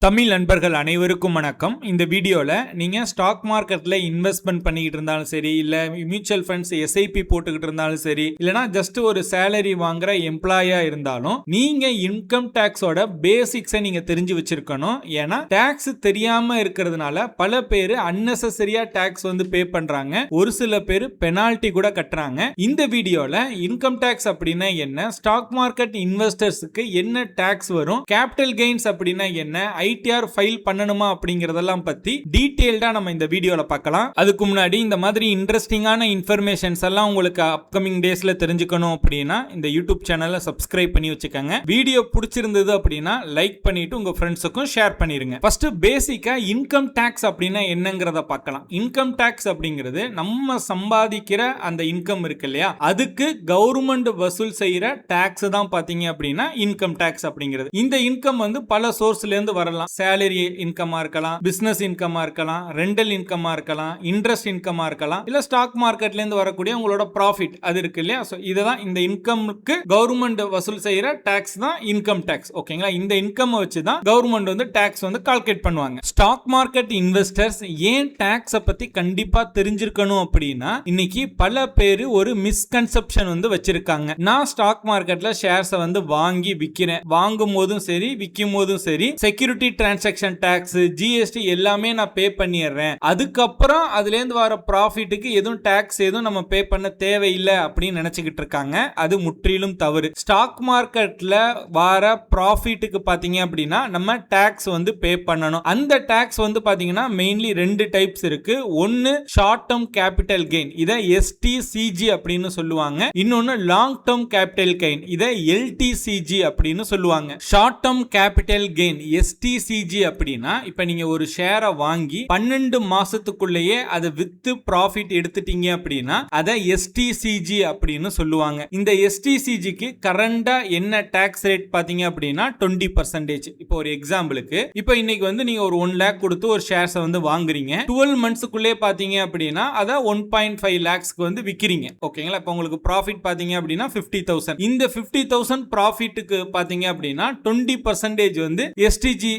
தமிழ் நண்பர்கள் அனைவருக்கும் வணக்கம். இந்த வீடியோவில் நீங்கள் ஸ்டாக் மார்க்கெட்டில் இன்வெஸ்ட்மெண்ட் பண்ணிக்கிட்டு இருந்தாலும் சரி, இல்லை மியூச்சுவல் ஃபண்ட்ஸ் எஸ்ஐபி போட்டுக்கிட்டு இருந்தாலும் சரி, இல்லைனா ஜஸ்ட் ஒரு சேலரி வாங்குற எம்ப்ளாயாக இருந்தாலும் நீங்கள் இன்கம் டேக்ஸோட பேசிக்ஸை நீங்கள் தெரிஞ்சு வச்சிருக்கணும். ஏன்னா டேக்ஸ் தெரியாமல் இருக்கிறதுனால பல பேர் அன்னெசரியாக டேக்ஸ் பே பண்ணுறாங்க. ஒரு சில பேர் பெனால்ட்டி கூட கட்டுறாங்க. இந்த வீடியோவில் இன்கம் டேக்ஸ் அப்படின்னா என்ன, ஸ்டாக் மார்க்கெட் இன்வெஸ்டர்ஸுக்கு என்ன டேக்ஸ் வரும், கேபிட்டல் கெயின்ஸ் அப்படின்னா என்ன, ஐடிஆர் ஃபைல் பண்ணணுமா அப்படிங்கறதெல்லாம் பத்தி டீடைல்டா நம்ம இந்த வீடியோல பார்க்கலாம். அதுக்கு முன்னாடி இந்த மாதிரி இன்ட்ரெஸ்டிங்கான இன்ஃபர்மேஷன்ஸ் எல்லாம் உங்களுக்கு அப்கமிங் டேஸ்ல தெரிஞ்சுக்கணும் அப்படின்னா இந்த யூடியூப் சேனலை சப்ஸ்கிரைப் பண்ணி வச்சுக்கோங்க. வீடியோ பிடிச்சிருந்தது அப்படின்னா லைக் பண்ணிட்டு உங்க ஃப்ரெண்ட்ஸுக்கும் ஷேர் பண்ணிருங்க. ஃபர்ஸ்ட் பேசிக்கா இன்கம் டாக்ஸ் அப்படின்னா என்னங்கறத பார்க்கலாம். இன்கம் டாக்ஸ் அப்படிங்கிறது நம்ம சம்பாதிக்கிற அந்த இன்கம் இருக்கு இல்லையா, அதுக்கு கவர்மெண்ட் வசூல் செய்யற டாக்ஸ் தான் பாத்தீங்க அப்படின்னா இன்கம் டாக்ஸ் அப்படிங்கிறது. இந்த இன்கம் பல சோர்ஸ்ல இருந்து வரலாம். சேலரி இன்கமா இருக்கலாம், பிசினஸ் இன்கமா இருக்கலாம், ரெண்டல் இன்கமா இருக்கலாம், இன்ட்ரெஸ்ட் இன்கமா இருக்கலாம், இல்ல ஸ்டாக் மார்க்கெட்ல இருந்து வரக்கூடிய உங்களோட ப்ராஃபிட் அது இருக்கு இல்லையா. இதுதான் இந்த இன்கம்க்கு கவர்மெண்ட் வசூல் செய்யற டாக்ஸ் தான் இன்கம் டாக்ஸ். ஓகேங்களா, இந்த இன்கம் வச்சு தான் கவர்மெண்ட் டாக்ஸ் கால்குலேட் பண்ணுவாங்க. ஸ்டாக் மார்க்கெட் இன்வெஸ்டர்ஸ் ஏன் டாக்ஸ் பத்தி கண்டிப்பா தெரிஞ்சிருக்கணும் அப்படின்னா, இன்னைக்கு பல பேர் ஒரு மிஸ்கன்செப்ஷன் வச்சிருக்காங்க. நான் ஸ்டாக் மார்க்கெட்ல ஷேர்ஸ் வாங்கி விக்கிறேன், வாங்கும் போதும் சரி விற்கும் போதும் சரி செக்யூரிட்டி டிரான்சாக்ஷன் டாக்ஸ், ஜிஎஸ்டி எல்லாமே நான் பே பண்ணிடுறேன், அதுக்கப்புறம் அதுல இருந்து வர ப்ராஃபிட்டுக்கு எதுவும் டாக்ஸ் எதுவும் நம்ம பே பண்ண தேவையில்லை அப்படின்னு நினைச்சுக்கிட்டு இருக்காங்க. அது முற்றிலும் தவறு. ஸ்டாக் மார்க்கெட்ல வர ப்ராஃபிட்டுக்கு பாத்தீங்க அப்படின்னா நம்ம டாக்ஸ் பே பண்ணணும். அந்த டாக்ஸ் பாத்தீங்கன்னா மெயின்லி ரெண்டு டைப்ஸ் இருக்கு. ஒன்னு ஷார்ட் டேர்ம் கேபிட்டல் கெயின், இதை எஸ்டிசிஜி அப்படின்னு சொல்லுவாங்க. இன்னொன்னு லாங் டேர்ம் கேபிட்டல் கெயின், இதை எல்டிசிஜி அப்படின்னு சொல்லுவாங்க. ஷார்ட் டேர்ம் கேபிட்டல் கெயின் எஸ்டிசிஜி அப்படின்னா, இப்ப நீங்க ஒரு ஷேரை வாங்கி 12 மாசத்துக்குள்ளேயே அதை வித்து ப்ராஃபிட் எடுத்துட்டீங்க அப்படின்னா அதை எஸ்டிசிஜி அப்படின்னு சொல்லுவாங்க. இந்த எஸ்டிசிஜிக்கு கரண்டா என்ன டாக்ஸ் ரேட் பாத்தீங்க அப்படின்னா 20%. இப்போ ஒரு எக்ஸாம்பிளுக்கு, இப்போ இன்னைக்கு நீங்க ஒரு 1 lakh கொடுத்து ஒரு ஷேர்ஸ் வாங்குறீங்க. 12 மந்த்ஸ்க்குள்ளே பாத்தீங்க அப்படின்னா அதை 1.5 lakhsக்கு விக்கிறீங்க. ஓகேங்களா, இப்போ உங்களுக்கு ப்ராஃபிட் பாத்தீங்க அப்படின்னா 50,000. இந்த 50,000 ப்ராஃபிட்டுக்கு பாத்தீங்க அப்படின்னா 20% எஸ்டிசிஜி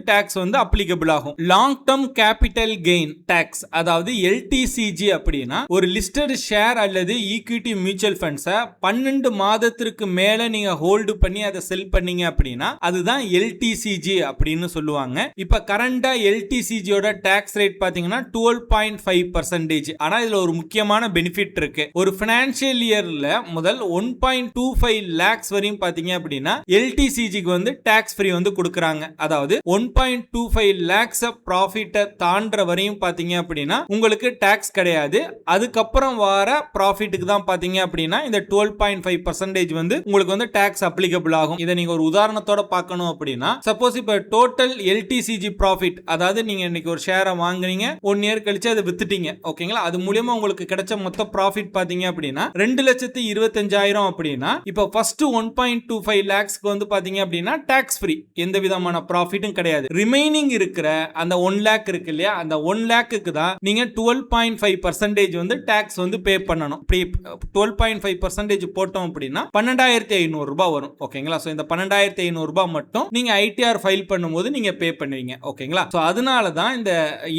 டாக்ஸ் அப்ளிகபிள் ஆகும். Long term capital gain tax, அதாவது எல்டிசிஜி அப்படின்னா, ஒரு லிஸ்டட் ஷேர் அல்லது ஈக்விட்டி மியூச்சுவல் ஃபண்ட்ஸை 12 மாதத்திற்கு மேல நீங்க ஹோல்டு பண்ணி அதை செல் பண்ணீங்க அப்படின்னா அதுதான் எல்டிசிஜி அப்படின்னு சொல்லுவாங்க. இப்ப கரண்டா எல்டிசிஜியோட டாக்ஸ் ரேட் பாத்தீங்கன்னா 12.5%. ஆனா இதுல ஒரு முக்கியமான பெனிஃபிட் இருக்கு. ஒரு பினான்சியல் இயர்ல முதல் 1.25 lakhs வரையும் பாத்தீங்க அப்படின்னா எல்டிசிஜிக்கு டாக்ஸ் ஃப்ரீ கொடுக்கறாங்க. அதாவது 1.25 lakhs ப்ராஃபிட் தாண்டற வரையும் பாத்தீங்க அப்படின்னா உங்களுக்கு டாக்ஸ் கிடையாது. அதுக்கப்புறம் வர ப்ராஃபிட்டுக்கு தான் பாத்தீங்க அப்படின்னா இந்த 12.5% உங்களுக்கு டாக்ஸ் அப்ளிகபிள் ஆகும். இதை நீங்க ஒரு உதாரணத்தோட பார்க்கணும் அப்படின்னா, சப்போஸ் இப்ப டோட்டல் எல்டிசிஜி ப்ராஃபிட், அதாவது நீங்க இன்னைக்கு ஒரு ஷேரை வாங்குறீங்க, 1 year கழிச்சு அதை வித்துட்டீங்க. ஓகேங்களா, அது மூலமா உங்களுக்கு கிடைச்ச மொத்த ப்ராஃபிட் பாத்தீங்க அப்படின்னா 2,25,000 அப்படின்னா, இப்ப ஃபர்ஸ்ட் 1.25 lakhsக்கு பாத்தீங்க அப்படின்னா டாக்ஸ் ஃப்ரீ, எந்த விதமான ப்ராஃபிட்டும் கிடையாது. ரிமைனிங் இருக்கிற அந்த 1 lakh இருக்கு இல்லையா, அந்த 1 lakhக்கு தான் நீங்க 12.5% டாக்ஸ் பே பண்ணணும். 12.5% போட்டோம் அப்படின்னா 12,500 ரூபாய் வரும். ஓகேங்களா, சோ இந்த 12,500 ரூபாய் மட்டும் நீங்க ஐடிஆர் ஃபைல் பண்ணும்போது நீங்க பே பண்ணுவீங்க. ஓகேங்களா, சோ அதனால தான் இந்த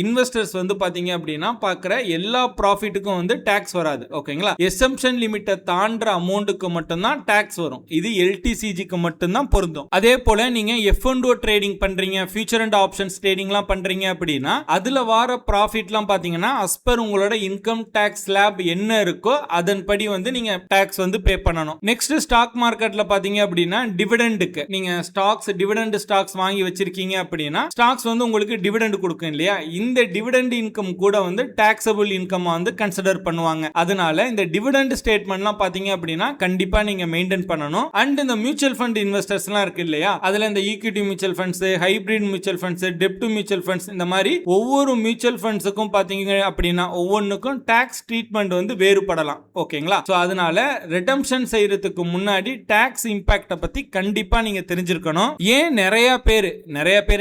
இன்வெஸ்டர்ஸ் பாத்தீங்க அப்படின்னா பார்க்குற எல்லா ப்ராஃபிட்டுக்கும் டாக்ஸ் வராது. ஓகேங்களா, எக்ஸம்ப்ஷன் லிமிட்டை தாண்டற அமௌண்ட்டுக்கு மட்டும் தான் டாக்ஸ் வரும். இது எல்டிசிஜிக்கு மட்டும் தான் பொருந்தும். அதே போல நீங்க F&O ட்ரேடிங் பண்றீங்க, ஃபியூச்சர் அண்ட் ஆப்ஷன்ஸ் ட்ரேடிங்லாம் பண்றீங்க அப்படின்னா அதுல வர ப்ராஃபிட்லாம் பாத்தீங்கன்னா அஸ்பர் உங்களோட இன்கம் டாக்ஸ் ஸ்லாப் என்ன இருக்கோ அதன்படி நீங்க டாக்ஸ் பே பண்ணணும். நெக்ஸ்ட் ஸ்டாக் மார்க்கெட்ல பாத்தீங்க அப்படின்னா டிவிடெண்டுக்கு நீங்க ஸ்டாக்ஸ், டிவிடெண்ட் ஸ்டாக்ஸ் வாங்கி வச்சிருக்கீங்க அப்படின்னா ஸ்டாக்ஸ் உங்களுக்கு டிவிடெண்ட் கொடுக்கும் இல்லையா, இந்த டிவிடெண்ட் இன்கம் கூட டாக்ஸபிள் இன்கம் கன்சிடர் பண்ணுவாங்க. அதனால இந்த டிவிடெண்ட் ஸ்டேட்மெண்ட்லாம் பாத்தீங்க அப்படின்னா கண்டிப்பா நீங்க மெயின்டைன் பண்ணணும். அண்ட் இந்த மியூச்சுவல் ஃபண்ட் இன்வெஸ்டர்ஸ்லாம் இருக்கு இல்லையா, அதுல இந்த equity mutual funds, hybrid mutual funds, டெப்ட் மியூச்சுவல் ஃபண்ட்ஸ், இந்த மாதிரி ஒவ்வொரு மியூச்சுவல் ஃபண்ட்ஸுக்கும் பாத்தீங்க அப்படின்னா ஒவ்வொன்றுக்கும் டாக்ஸ் ட்ரீட்மெண்ட் வேறுபடலாம். ஓகேங்களா, சோ அதனால ரிடம்ஷன் செய்யறதுக்கு முன்னாடி டாக்ஸ் இம்பாக்ட பத்தி கண்டிப்பா நீங்க தெரிஞ்சிருக்கணும். ஏன் நிறைய பேர்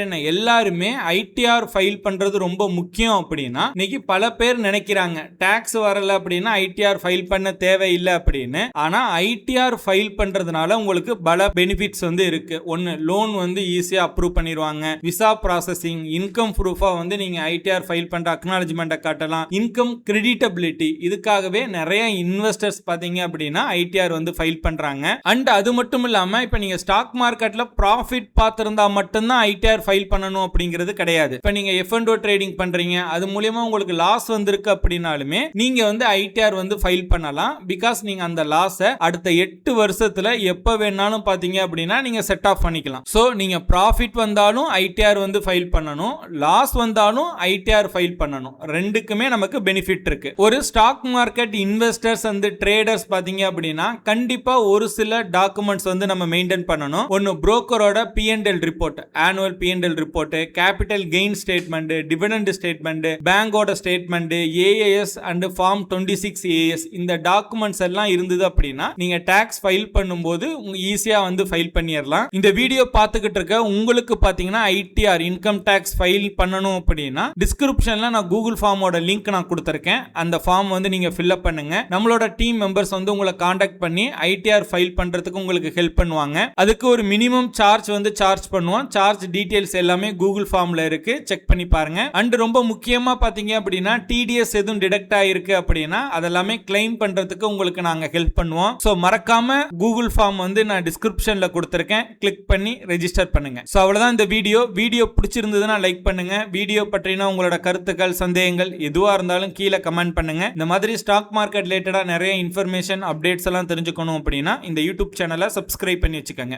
என்ன எல்லாருமே ஐடிஆர் ஃபைல் பண்றது ரொம்ப முக்கியம் அப்படின்னா, இன்னைக்கு பல பேர் நினைக்கிறாங்க டாக்ஸ் வரல அப்படின்னா ஐடிஆர் ஃபைல் பண்ண தேவையில்லை அப்படின்னு. ஆனா ஐடிஆர் ஃபைல் பண்றதுனால உங்களுக்கு பல பெனிஃபிட்ஸ் இருக்கு. ஒன்னு, லோன் ஈஸியா அப்ரூவ் அப்ரூவ் பண்ணிடுவாங்க. விசா ப்ராசஸிங், இன்கம் ப்ரூஃபா வந்து நீங்க ஐடிஆர் ஃபைல் பண்ற அக்னாலஜ்மெண்ட்டை காட்டலாம். இன்கம் கிரெடிட்டபிலிட்டி, இதுக்காகவே நிறைய இன்வெஸ்டர்ஸ் பாத்தீங்க அப்படின்னா ஐடிஆர் வந்து ஃபைல் பண்றாங்க. அண்ட் அது மட்டும் இல்லாம இப்ப நீங்க ஸ்டாக் மார்க்கெட்ல ப்ராஃபிட் பார்த்திருந்தா மட்டும்தான் ஐடிஆர் ஃபைல் பண்ணணும் அப்படிங்கிறது கிடையாது. இப்ப நீங்க F&O ட்ரேடிங் பண்றீங்க, அது மூலமா உங்களுக்கு லாஸ் வந்திருக்கு அப்படின்னாலுமே நீங்க வந்து ஐடிஆர் வந்து ஃபைல் பண்ணலாம். பிகாஸ் நீங்க அந்த லாஸை அடுத்த 8 வருஷத்துல எப்ப வேணாலும் பாத்தீங்க அப்படின்னா நீங்க செட் ஆஃப் பண்ணிக்கலாம். சோ நீங்க ப்ராஃபிட் வந்தாலும் ஐடிஆர் வந்து ஃபைல் பண்ணணும், லாஸ் வந்தாலும் ஐடிஆர் ஃபைல் பண்ணணும். ரெண்டுக்குமே நமக்கு பெனிஃபிட் இருக்கு. ஒரு stock market investors and traders பாத்தீங்க அப்படின்னா கண்டிப்பா ஒரு சில டாக்குமெண்ட்ஸ் வந்து நம்ம மெயின்டைன் பண்ணணும். ஒன்னு புரோக்கரோட P&L report, annual P&L report, capital gain statement, dividend statement, பேங்கோட statement, AAS and form 26AS, இந்த டாக்குமெண்ட்ஸ் எல்லாம் இருந்தது அப்படின்னா நீங்க டாக்ஸ் ஃபைல் பண்ணும்போது ஈஸியா வந்து ஃபைல் பண்ணிடலாம். இந்த வீடியோ பார்த்துக்கிட்டு இருக்க உங்களுக்கு பாத்தீங்கன்னா ஐடிஆர் இன்கம் டாக்ஸ் ஃபைல் பண்ணணும் அப்படின்னா டிஸ்கிரிப்ஷன்ல நான் கூகுள் ஃபார்மோட லிங்க் நான் கொடுத்திருக்கேன். அந்த ஃபார்ம் வந்து நீங்க ஃபில் அப் பண்ணுங்க. நம்மளோட டீம் மெம்பர்ஸ் வந்து உங்களை காண்டாக்ட் பண்ணி ஐடிஆர் ஃபைல் பண்றதுக்கு உங்களுக்கு ஹெல்ப் பண்ணுவாங்க. அதுக்கு ஒரு மினிமம் சார்ஜ் வந்து சார்ஜ் பண்ணுவோம். சார்ஜ் டீடைல்ஸ் எல்லாமே கூகுள் ஃபார்ம்ல இருக்கு, செக் பண்ணி பாருங்க. அண்ட் ரொம்ப முக்கியமா பாத்தீங்க அப்படின்னா TDS எதுவும் டிடெக்ட் ஆயிருக்கு அப்படின்னா அதெல்லாமே கிளைம் பண்றதுக்கு உங்களுக்கு நாங்க ஹெல்ப் பண்ணுவோம். சோ மறக்காம கூகுள் ஃபார்ம் வந்து நான் டிஸ்கிரிப்ஷன்ல கொடுத்திருக்கேன், கிளிக் பண்ணி ரெஜிஸ்டர் பண்ணுங்க. சோ அவ்வளவுதான் இந்த வீடியோ பிடிச்சிருந்ததுன்னா லைக் பண்ணுங்க. வீடியோ பற்றின உங்களோட கருத்துக்கள், சந்தேகங்கள் எதுவா இருந்தாலும் கீழே கமெண்ட் பண்ணுங்க. இந்த மாதிரி ஸ்டாக் மார்க்கெட் ரிலேட்டடா நிறைய இன்ஃபர்மேஷன் அப்டேட்ஸ் எல்லாம் தெரிஞ்சுக்கணும் அப்படின்னா இந்த யூடியூப் சேனலை சப்ஸ்கிரைப் பண்ணி வச்சுக்கோங்க.